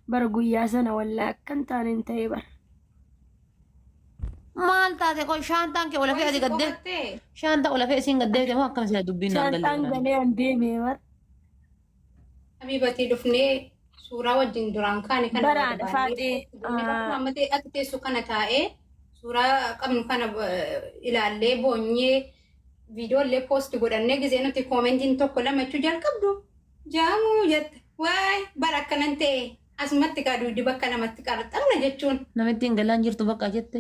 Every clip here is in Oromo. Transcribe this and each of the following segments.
برقو يا سنة ولا كنت انت يبر maal taate kun shaantaan kee wala fe'ati gaddee shaantaa wala fe'isiin gaddee moo akkam sila dubbiin naan galle شانتان biraan. غني عندي ميور Habiibati dhufnee suuraa wajjin duraan kaane kana برا barbaannee دفاتي bakkuma ammatee ati teessu kana taa'ee suuraa qabnu kana ilaallee boonyee viidiyoollee poosti godhannee gisee nuti koomentiin tokko lamachuu jalqabdu jaamuu jette waay bara akkanan ta'e asumatti kaa duudi bakka namatti qarxamna jechuun. Namitti hin galaan jirtu bakka jette.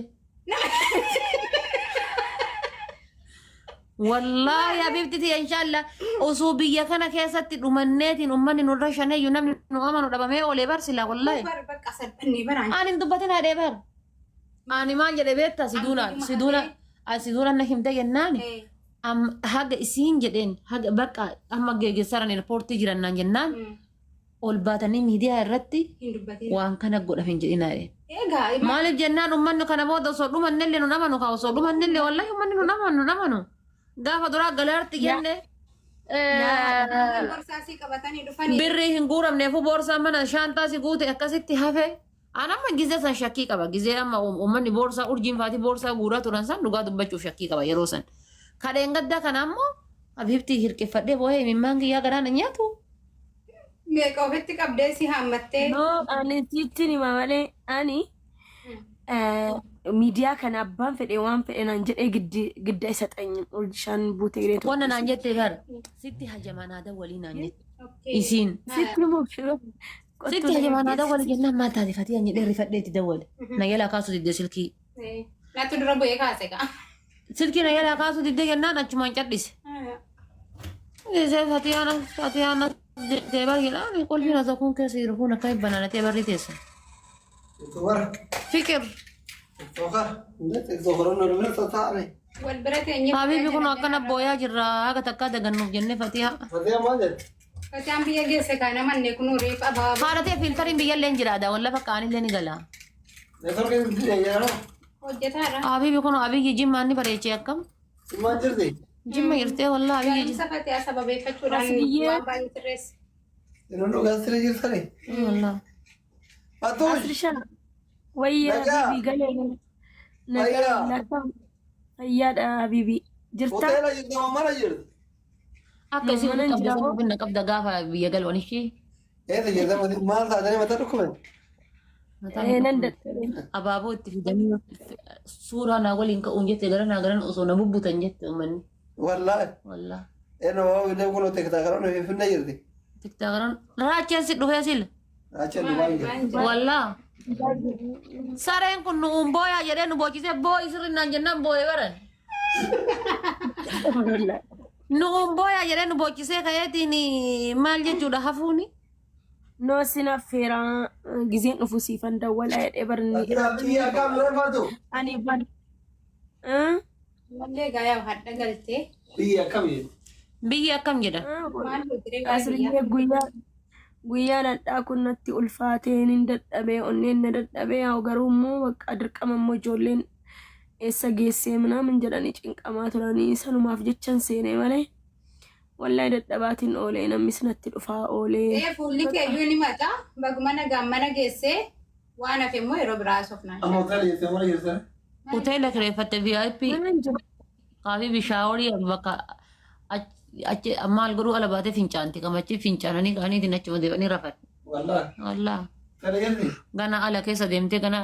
Wallaahi habiibtiti inshallah osoo biyya kana keessatti dhumanneetiin uummanni nurra shaneeyyu namni nu amanu dhabamee oolee barsila wallaahi. Bakka salphannee baraan. Ani hin dubbatin haadhee bar. Ani maal jedhe beektaa siduuna na himte jennaani. Haga isiin jedheen haga bakka amma geggeessaran eerpoortii jiran naan jennaan ol baatanii miidiyaa irratti Hin dubbatin. waan kana godhaf hin jedhina jedheen. Egaa Maaliif jennaan uummanni kana booda osoo dhumannellee nu namanu kaa osoo dhumannellee wallaahi uummanni nu namanu. Gaafa duraa galaarti jenne borsaasii qabatanii dhufanii. birrii hin guuramneefu boorsaa mana shaantaasi guute akkasitti hafe. Anamma gizee san shakkii qaba. Gizee amma uummanni boorsaa urjiin faati boorsaa guuraa turan san dhugaa dubbachuuf shakkii qaba yeroo san. Kadheen gaddaa kana ammoo habiibtii hirqeffadhee boo'ee mimmaan kiyyaa garaan nyaatu. Meeqa ofitti qabdee si haammattee. no ani titini mamale ani miidiyaa kana abbaan fedhe waan fedhe naan jedhee gidda isa xanyi urjishaan buute gideetu Qonna naan jette bar sitti hajamaanaada walii naan jette. Isiin sitti mufshiro sitti hajamaanaada walii jennaan maal taate fatii ani dheerri fadheetti dawwale. Na yalaa kaasu didde silkii. Natti dura bu'ee kaase kaa. Silkii na yalaa kaasu didde jennaan achumaan cadhise. Ise Fatiyaana teebar jedhaan qolfiin asa kun keessa jiru kun akka hibbanaana teebarri teessa. Fikir. Wal bira teenyee. Habiibi kun akkana booyaa jirra haga takkaa dagannuuf jennee Fatiyaa. Fataan biyya geesse kaa namanne kun reef abaaboo. Haala ta'e filtariin biyyallee hin jiraata walla fakkaanillee ni gala. Hojjetaadha. Habiibi kun abiyyi jimmaa inni bareechee akkam. Jimma jirtee walla abiyyi jimma. Safatee sababeeffachuudhaan waan baay'ee sirreesse. Walla. asrisha wayya bibi gale nagara fayyada bibi jirta Akka isin qabda binna qabda gaafa biyya galwan ishee. nan dadhabe Abaaboo itti fidanii suuraa naa waliin ka'uun jette gara naa garan osoo na bubbutan jette uummanni. Wallaa. Tiktaakaran raacheen si dhufee sila. Wallaa. Sareen kun nuun booyaa jedhee nu boochisee boo'i sirrinnaan jennaan boo'ee baran. Nuun booyaa jedhee nu boochisee ka'eetiin maal jechuudha hafuuni. no sina fera gizeen dhufu siifan dawwala jedhee barni ani ban Wallee gaayaa hadda galtee. Biyyi akkam jedha. Maal hojjetee asriyyee guyyaan hadhaa kun natti ulfaateen hin dadhabee onneen na dadhabee haa garuu immoo bakka dirqama immoo ijoolleen eessa geessee minaamin jedhanii cinqamaa turanii sanumaaf jechan seenee malee wallahi dadhabaatiin oolee namni sinatti dhufaa oolee fuulli keeyyuu ni mata bagmana gammana geessee waan hafe immoo yeroo biraa sofnaan. Hoteela kireeffatte VIP kaafii bishaaworii bakka achi maal godhuu ala baatee fincaanti qamachi fincaananii ka'aniitiin achuma deebanii rafan. Wallaa. Gana ala keessa deemtee gana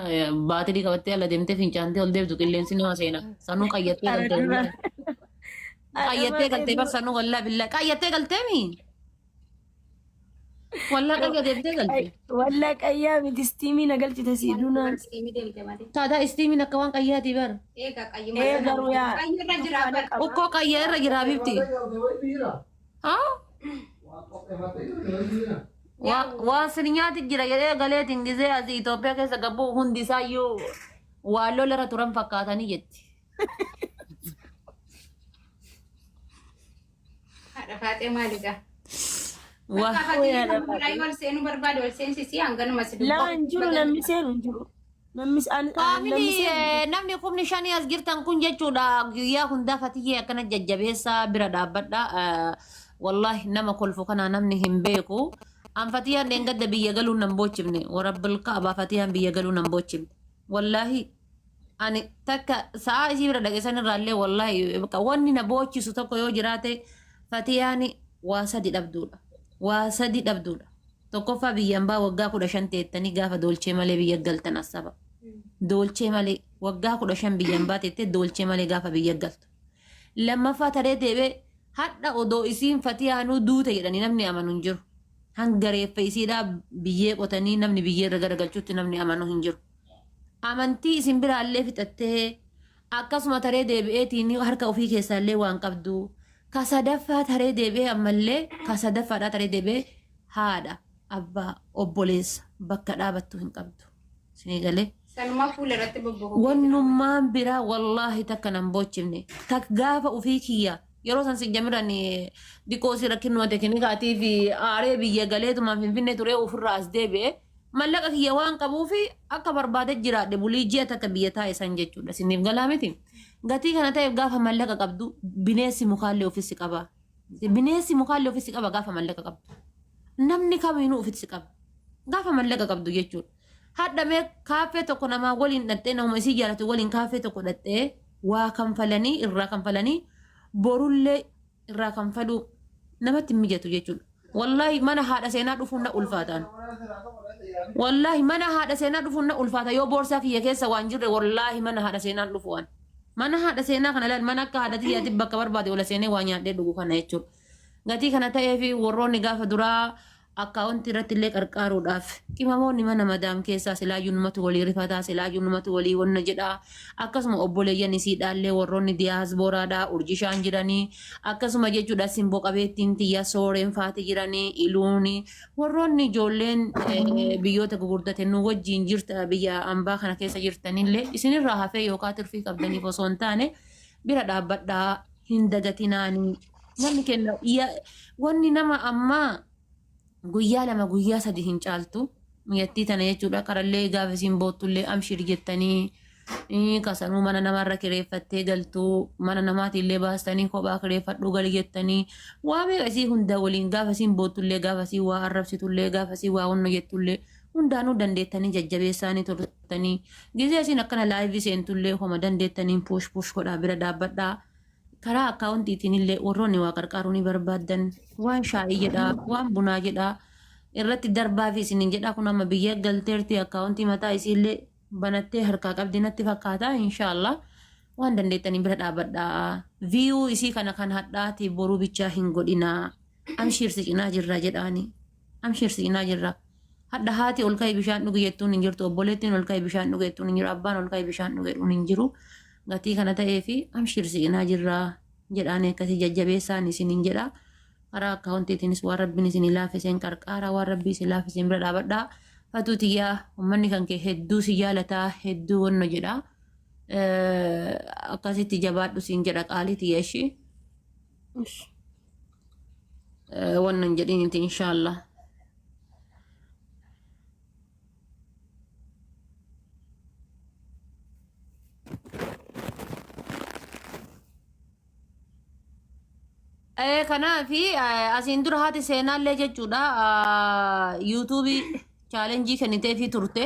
baatirii qabattee ala deemtee fincaantee ol deebtu qilleensi nama seena. Sanuu qayyattee galtee. Qayyattee galtee bar sanuu wallaa billaa qayyattee galteemi. Wallaa qayyattee galtee. wallaa qayyaa miti istiimii na galchite siidunaan Taadaa istiimiin akka waan qayyaatii bar. Eegaa garuu yaa qayyirra jira bara. Ukkoo qayyaa irra jira bifti. Haa? Waan sin nyaati jira jedhee galeetiin gizee asii Itoophiyaa keessa gabbuu hundi isaayyuu waan lolarra turan fakkaatanii jetti. Haadha faatee maaliidha? Waa. Wal seenuu barbaade wal seensisii hanganuma si laa hin jiru namni seenu hin jiru namni Namni kumni shanii as jirtan kun jechuudha guyyaa hundaa fatiyyee akkana jajjabeessaa bira dhaabbadha. Wallahi nama kolfu kana namni hin beeku. an fatiyaan dheengadda biyya galuu nan bochifne warabbil kaaba fatiyaan biyya galuu nan bochifne wallahi ani takka sa'a isii bira dhageessan irraallee wallahi wanni na bochisu tokko yoo jiraate fatiyaani waa sadi dhabduudha waa sadi dhabduudha tokkoffaa biyyaan baa waggaa 15 teettanii gaafa doolchee malee biyya galtan asaba doolchee malee waggaa 15 biyyaan baa teettee doolchee malee gaafa biyya galtu lammaffaa taree deebee hadha odoo isiin fatiyaanuu duute jedhanii namni amanu hin jiru hangareeffa isiidhaa biyyee qotanii namni biyyee irra garagalchuutti namni amanu hin jiru amantii isin biraallee fixattee akkasuma taree deebi'eetiin harka ofii keessaallee waan qabdu ka sadaffaa taree deebi'ee ammallee ka sadaffaadhaa taree deebi'ee haadha abbaa obboleessa bakka dhaabattu hin qabdu isinii galee Sanumaa fuula irratti bobba'u. wannummaan biraa wallaahi takka nan bochifne tak gaafa ofii kiyya yeroo san sin jamiran dikoosi rakkinnuma tekinikaatii fi aaree biyya galeetumaan finfinnee turee ofirraa as deebi'e mallaqa kiyya waan qabuufi akka barbaade jiraadhe bulii ji'a takka biyya taa'e san jechuudha siniif galaa miti gatii kana ta'eef gaafa mallaqa qabdu bineensi mukaallee ofiisi qaba bineensi mukaallee ofiisi qaba gaafa mallaqa qabdu namni kamiinuu ofiisi qaba gaafa mallaqa qabdu jechuudha hadhamee kaaffee tokko namaa waliin dhattee nama isii jaalatu waliin kaaffee tokko dhattee waa kanfalanii irraa kanfalanii borullee irraa kanfaluu namatti hin mijatu jechuudha wallahi mana haadha seenaa dhufuun na ulfaataan wallahi mana haadha seenaa dhufuun na ulfaata yoo boorsaa kiyya keessa waan jirre wallahi mana haadha seenaa dhufuun mana haadha seenaa kana laal mana akka haadha tiyyaatti bakka barbaade wala seenee waa nyaadhee dhugu kana jechuudha gatii kana ta'ee fi warroonni gaafa duraa akkaawuntii irratti illee qarqaaruudhaaf qimamoonni mana madaam keessaa silaayyuu numatu walii rifataa silaayyuu numatu walii wanna jedhaa akkasuma obboleeyyan isiidhaallee warroonni diyaasbooraadhaa urjishaan jiranii akkasuma jechuudha simboo qabeettiin tiyya sooreen faati jiranii iluuni warroonni ijoolleen biyyoota gugurdatennuu wajjiin jirta biyya ambaa kana keessa jirtanillee isinirraa hafee yookaan tirfii qabdaniif osoo hin taane bira dhaabbadhaa hin dagatinaanii namni kenna wanni nama ammaa guyyaa lama guyyaa sadi hin caaltu miyyattii tana jechuudha karallee gaafa isin boottullee amshir jettanii kasanuu mana namarra kireeffattee galtuu mana namaatiillee baastanii kophaa kireeffadhuu gali jettanii waa meeqa isii hunda waliin gaafa isin boottullee gaafa isii waa arrabsitullee gaafa isii waa hunna jettullee hundaanuu dandeettanii jajjabeessaanii turtanii gizee isin akkana laayivii seentullee homa dandeettaniin puush godhaa bira dhaabbadhaa karaa akkaawuntiitiin illee warroonni waa qarqaaruu ni barbaadan waan shaayii jedhaa waan bunaa jedhaa irratti darbaa fi isiniin jedhaa kun amma biyya galteerti akkaawuntii mataa isiillee banattee harkaa qabdi natti fakkaata inshaallah waan dandeettanii bira dhaabbadhaa viiyuu isii kana kan hadhaati boruu bichaa hin godhinaa amshiirsi cinaa jirra jedhaani amshiirsi cinaa jirra hadha haati ol ka'ii bishaan dhugu jettuun hin jirtu obboleettiin ol ka'ii bishaan dhugu jettuun hin jiru abbaan ol ka'ii bishaan dhugu hin jiru gatii kana ta'ee fi amshirsi inaa jirraa jedhaan akkasii jajjabeessaan isiniin jedha karaa akkaawuntiitiinis waan rabbiin isinii laafiseen qarqaara waan rabbii isin laafiseen bira dhaabadhaa fatuu tiyyaa uummanni kan kee hedduu si jaalataa hedduu wanno jedha akkasitti jabaadhu siin jedha qaalii tiyya ishii wannan jedhiniiti inshaallah kanaafi asiin dura haati seenaallee jechuudha yuutuubii chaalenjii kennitee fi turte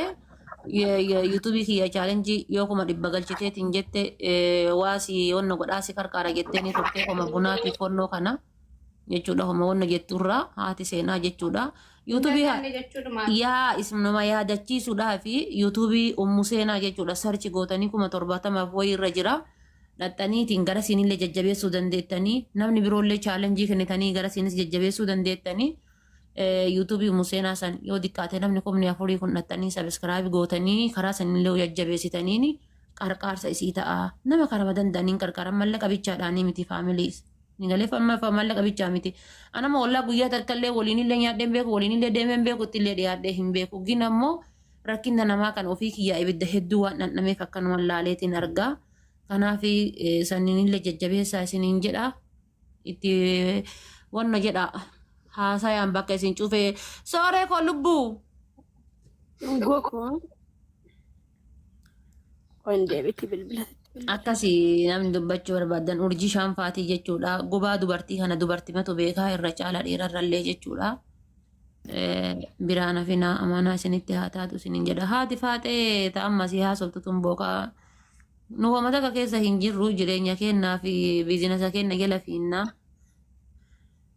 yuutuubii kiyya chaalenjii yoo kuma dhibba galchiteetiin jette waasi wanna godhaasi qarqaara jettee ni turte homa bunaatiif fonnoo kana jechuudha homa wanna jetturraa haati seenaa jechuudha yuutuubii yaa isnuma yaadachiisuudhaa fi yuutuubii ummu seenaa jechuudha sarchi gootanii 70,000 wayii irra jira. dhattaniitiin gara siinillee jajjabeessuu dandeettanii namni biroollee chaalenjii kennitanii gara siinis jajjabeessuu dandeettanii yuutuubii museenaa san yoo diqqaate namni 4,000 kun dhattanii sabiskiraayib gootanii karaa sanillee jajjabeessitaniini qarqaarsa isii ta'a nama karama danda'aniin qarqaaran mallaqa bichaadhaanii miti faamiliis ni galeef amma mallaqa bichaa miti anama wallaa guyyaa takkallee waliinillee nyaadheen beeku waliinillee deemeen beeku ittillee dhiyaadhee hin beeku gin ammoo rakkinna namaa kan ofii kiyyaa ibidda hedduu waan dhandhameef akkanuma laaleetiin argaa kanaafi sanniinillee jajjabeessaa isiniin jedha itti wanna jedha haasayaan bakka isin cufee sooree koo lubbuu goko deebiti bilbila akkasii namni dubbachuu barbaadan urjii shaanfaatii jechuudha gubaa dubartii kana dubartii matu beekaa irra caala dhiirarrallee jechuudha biraana finaa amanaa isinitti haa taatu isinin jedha haati faatee ta'amma si haasoftu tun bookaa nu wamata ka keessa hin jirru jireenya kennaa fi biizinasa kenna jala fiinnaa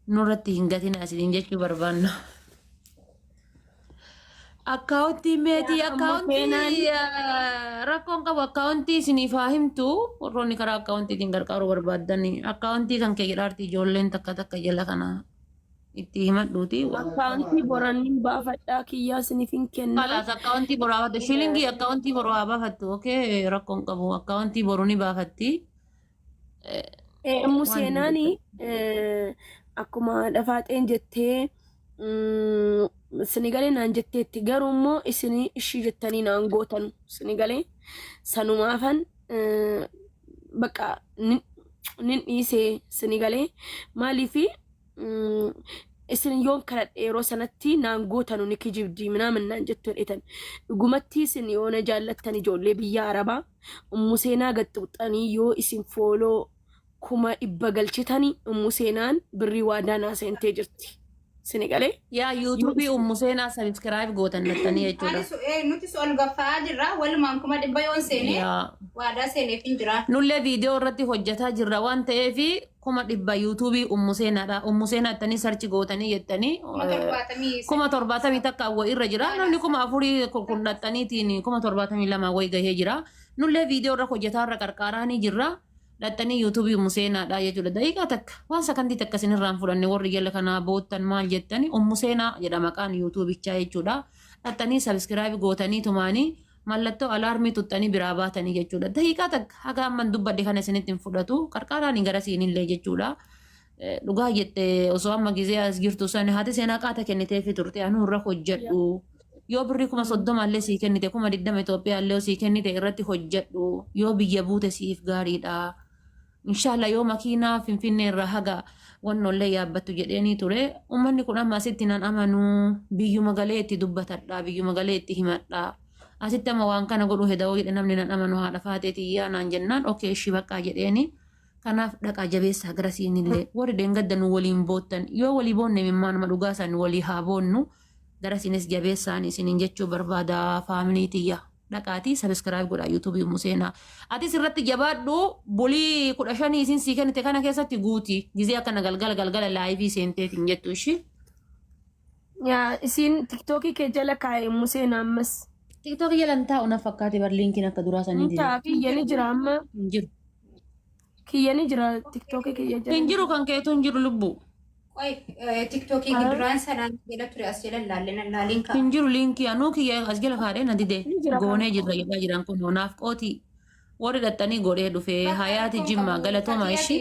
nurratti hin gatina isinin jechuu barbaanna. Akkaawuntii meetii akkaawuntii rakkoon qabu akkaawuntii isiniif haa himtu warroonni karaa akkaawuntiitiin gargaaruu barbaaddan akkaawuntii kan kee jedhaarti ijoolleen takka takka jala kana itti himadhuuti. Akkaawuntii boranniin baafadhaa kiyyaa isiniif hin kenna. Kalaas akkaawuntii boruu baafattu shilingii akkaawuntii boruu haa baafattu okee rakkoon qabu akkaawuntii boruu ni baafatti. Museenaani akkuma dhafaaxeen jettee sinigalee naan jetteetti garuu immoo isin ishii jettanii naan gootan sinigalee sanumaafan bakka nin dhiisee sinigalee maaliifi isin yoon kadhadhe yeroo sanatti naan gootanu ni kijibdii minaamin naan jettu hedhetan dhugumatti isin yoona jaallattan ijoollee biyya arabaa Museenaa gaxxuxanii yoo isin fooloo 100 galchitanii Museenaan birrii waadaa naa seentee jirti. Sinigalee yaa yuutuubii Museenaa sabiskiraayib gootan nattanii jechuudha. Nuti ol gaffaa jirra walumaan 100 yoon seene waadaa seeneef hin jira. Nullee viidiyoo irratti hojjetaa jirra waan ta'eef 100 yuutuubii Museenaadha. Museenaa ittanii sarchi gootanii jettanii 70 takka awwa irra jira. Namni 4,000 kundhattaniitiin 72 wayi gahee jira. Nullee viidiyoo irra hojjetaa irra qarqaaraa ni jirra. Lattanii yuutuubii Museenaadha jechuudha. Daqiiqaa takka waan sakantii takka isinirraan fudhanne warri jala kanaa boottan maal jettanii Museenaa jedha maqaan yuutuubichaa jechuudha. Lattanii sabiskiraayib gootanii tumaanii mallattoo alaarmii tuttanii biraa baatanii jechuudha. Daqiiqaa takka haga amman dubbadde kana isinitti hin fudhatu qarqaaraan gara siinillee jechuudha. Dhugaa jettee osoo amma gizee as jirtu sani haati seenaa qaata kenniteefi turte anu irra hojjedhu. Yoo birrii 30 illee sii kennite 20 Itoophiyaa illee sii kennite irratti hojjedhu. Yoo biyya buute siif gaariidha. Inshallah yoo makiinaa Finfinnee irraa haga wannollee yaabbattu jedheenii ture. Uummanni kun amma asitti nan amanuu biyyuma galee itti dubbatadha biyyuma galee itti himadha. Asitti amma waan kana godhu hedawoo jedhe namni nan amanu haadha faateetii yaanaan jennaan okee ishii baqqaa jedheeni. Kanaaf dhaqaa jabeessaa gara siinillee warri deengaddanuu waliin boottan yoo walii boonne mimmaanuma dhugaa isaan walii haa boonnu gara siinis jabeessaan isiniin jechuu barbaada faamiliitiyya. Dhaqaatii sabiskiraayib godhaa yuutuubii Museenaa. Atis irratti jabaadhu bulii 15 isin sii kennite kana keessatti guuti. Gizee akkana galgala laayivii seenteetiin jettu ishii. Yaa isin tiktookii kee jala kaa'e Museenaa ammas. Tiktookii jala hin taa'u na fakkaate bar liinkiin akka duraa sanii jira. Kiyyani jira amma. Hin jiru. Kiyyani jira tiktookii kiyya jala. Hin jiru kan keetu hin jiru lubbu. TikTokii giduraan sanaan jala ture as jala laaliin kaa. Hin jiru liinkii anuu kiyya as jala kaadhee na dide goonee jirra jedhaa jiran kun naaf qooti warri dhattanii godhee dhufee hayaati jimma galatooma ishii.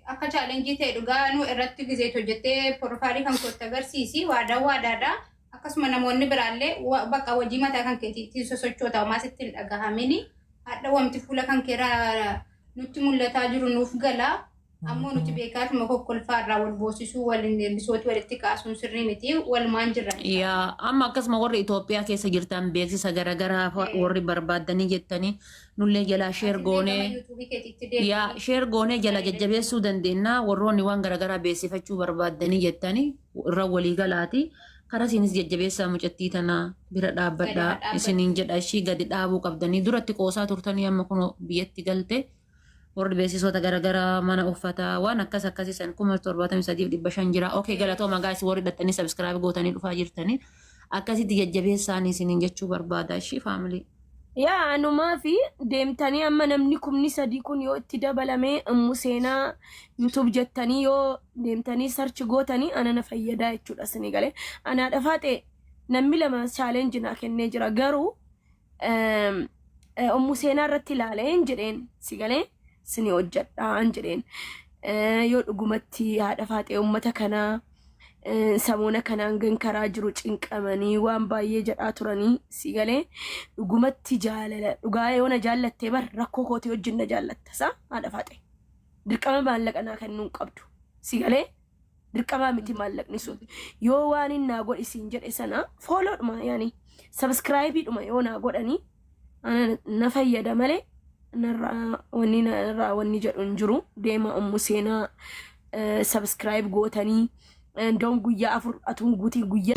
Akka chaalenjii ta'e dhugaa nu irratti gizee hojjettee profaayilii kan kootti agarsiisi waadaadha. Akkasuma namoonni biraallee bakka hojii mataa kan keetiitti sosochoota homaa sitti hin dhagahamini. Hadha wanti fuula kan keeraa nutti mul'ataa jiru nuuf gala. Ammoo nuti beekaatuma kokkolfaa irraa wal boosisuu waliin bisooti walitti kaasuun sirrii miti walumaan jiran. Yaa amma akkasuma warri Itoophiyaa keessa jirtan beeksisa garaagaraa warri barbaaddanii jettanii nullee jalaa sheer goonee yaa sheer goonee jala jajjabeessuu dandeenya warroonni waan garaagaraa beeksifachuu barbaaddanii jettanii irra walii galaati. Karaa isinis jajjabeessaa mucattii tana bira dhaabbadhaa isiniin jedha ishii gadi dhaabuu qabdanii duratti qoosaa turtanii amma kun biyyatti galte. Warri beeksisoota garaagaraa mana uffataa waan akkasiisan 73,500 jira. Okee galatooma gaasi warri dhattanii sabiskiraayib gootanii dhufaa jirtanii akkasitti jajjabeessaan isiniin jechuu barbaada ishii faamilii. Yaa anumaa fi deemtanii amma namni 3,000 kun yoo itti dabalamee Museenaa YouTube jettanii yoo deemtanii sarchi gootanii anana fayyadaa jechuudha isinii galee. Anaa dhafaate namni 2 chaalenjii naa kennee jira garuu Museenaa irratti ilaalee hin jedheen si galee. Sini hojjedhaan jedheen yoo dhugumatti haadha faatee uummata kanaa samoona kanaan gan karaa jiru cinqamanii waan baay'ee jedhaa turanii si galee dhugumatti jaalala dhugaa yoo na jaallattee bar rakkoo kootii wajjin na jaallatta isaa haadha faatee dirqama maallaqa naa kennuun qabdu si galee dirqama miti maallaqni sun yoo waan hin naa godhisiin jedhe sana fooloodhuma yaani sabiskiraayibiidhuma yoo naa godhanii na fayyada malee. Wanni jedhu hin jiru deema Museenaa sabiskiraayib gootanii እንደውም ጉያ አፍር አቱን ጉቲ ጉያ